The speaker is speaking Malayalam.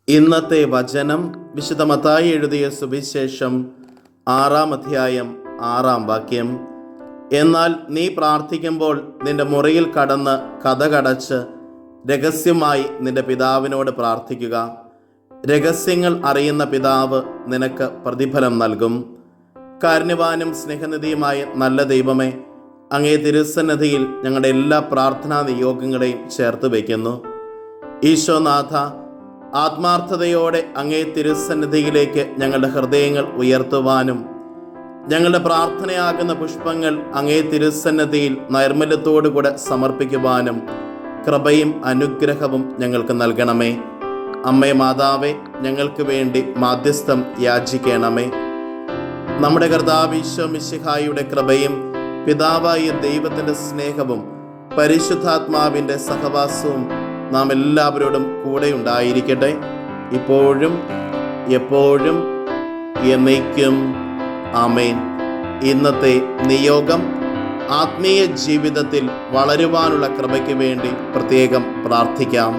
ഇന്നത്തെ വചനം വിശുദ്ധ മത്തായി എഴുതിയ സുവിശേഷം 6-ാം അധ്യായം 6-ാം വാക്യം. എന്നാൽ നീ പ്രാർത്ഥിക്കുമ്പോൾ നിന്റെ മുറിയിൽ കടന്ന് കതകടച്ച് രഹസ്യമായി നിന്റെ പിതാവിനോട് പ്രാർത്ഥിക്കുക. രഹസ്യങ്ങൾ അറിയുന്ന പിതാവ് നിനക്ക് പ്രതിഫലം നൽകും. കാരുണ്യവാനും സ്നേഹനിധിയുമായ നല്ല ദൈവമേ, അങ്ങേ തിരുസന്നിധിയിൽ ഞങ്ങളുടെ എല്ലാ പ്രാർത്ഥനാ നിയോഗങ്ങളെയും ചേർത്ത് വയ്ക്കുന്നു. ഈശോനാഥ, ആത്മാർത്ഥതയോടെ അങ്ങേ തിരുസന്നിധിയിലേക്ക് ഞങ്ങളുടെ ഹൃദയങ്ങൾ ഉയർത്തുവാനും ഞങ്ങളുടെ പ്രാർത്ഥനയാകുന്ന പുഷ്പങ്ങൾ അങ്ങേ തിരുസന്നിധിയിൽ നൈർമല്യത്തോടുകൂടെ സമർപ്പിക്കുവാനും കൃപയും അനുഗ്രഹവും ഞങ്ങൾക്ക് നൽകണമേ. അമ്മേ മാതാവേ, ഞങ്ങൾക്ക് വേണ്ടി മാധ്യസ്ഥം യാചിക്കണമേ. നമ്മുടെ കർത്താവ് ഈശോ മിശിഹായുടെ കൃപയും പിതാവായ ദൈവത്തിൻ്റെ സ്നേഹവും പരിശുദ്ധാത്മാവിൻ്റെ സഹവാസവും നാം എല്ലാവരോടും കൂടെ ഉണ്ടായിരിക്കട്ടെ, ഇപ്പോഴും എപ്പോഴും എന്നേക്കും. ആമേൻ. ഇന്നത്തെ നിയോഗം: ആത്മീയ ജീവിതത്തിൽ വളരുവാനുള്ള കൃപയ്ക്ക് വേണ്ടി പ്രത്യേകം പ്രാർത്ഥിക്കാം.